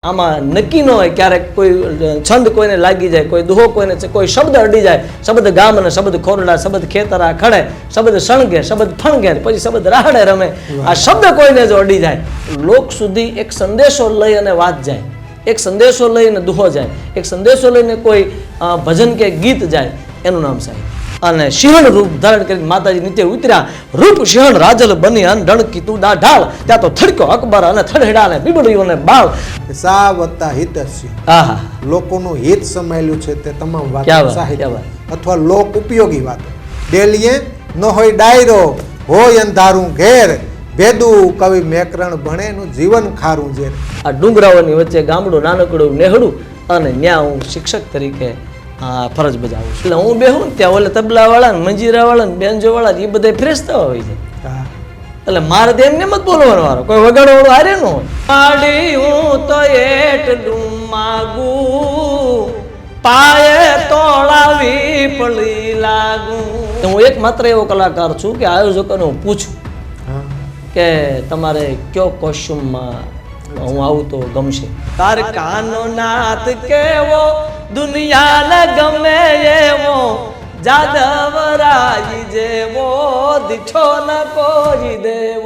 આમાં નક્કી ન હોય, ક્યારેક કોઈ છંદ કોઈને લાગી જાય, કોઈ દુહો કોઈને, કોઈ શબ્દ અડી જાય, શબ્દ ગામ અને શબ્દ ખોરડા, શબ્દ ખેતરા ખડે, શબ્દ સણગે, શબ્દ ફણગે, પછી શબ્દ રાહડે રમે. આ શબ્દ કોઈને જો અડી જાય, લોક સુધી એક સંદેશો લઈ અને વાત જાય, એક સંદેશો લઈને દુહો જાય, એક સંદેશો લઈને કોઈ ભજન કે ગીત જાય, એનું નામ સાહેબ. અને સિંહણ રૂપ ધારણ કરીને માતાજી નીચે ઉતર્યા. રૂપ સિંહણ રાજલ બની અન ઢળકી તું ડાઢાળ. ત્યાં તો થડકો અકબર અને થડહેડા ને બીબડીઓ ને બાળ. સા વત્તા હિતસ્ય. આહા, લોકોનું હિત સમાયેલું છે તે તમામ ક્યાં વાતો વાત, સાહિત્ય ક્યાં વાત. અથવા લોક ઉપયોગી વાતો. ડેલીએ ન હોય ડાયરો, હોય અંધારું ઘેર, ભેદું કવિ મેકરણ ભણે એનું જીવન ખારું ઝેર. આ ડુંગરાઓની વચ્ચે ગામડું નાનકડું નેહડું, અને ત્યાં હું શિક્ષક તરીકે ફરજ બજાવું છું. એટલે હું બેહું ને ત્યાં ઓલે તબલા વાળા ને મંજીરા વાળા ને બેન્જો વાળા એ બધા ફ્રેશ થવા હોય છે. એટલે મારે તો એમને જ બોલવાનો વારો, કોઈ વગાડો વાળો હારે ન હોય. પાડી હું તો એટલું માગું, પાયે તોળાવી પડી લાગું. હું એક માત્ર એવો કલાકાર છું કે આયોજકોને હું પૂછું કે તમારે કયો કોસ્ચ્યુમમાં હું આવું તો ગમશે. કારકાનો નાથ કેવો, દુનિયાને ગમે એવો, જાદવરાય જેવો, દીઠો ન કોઈ દેવો.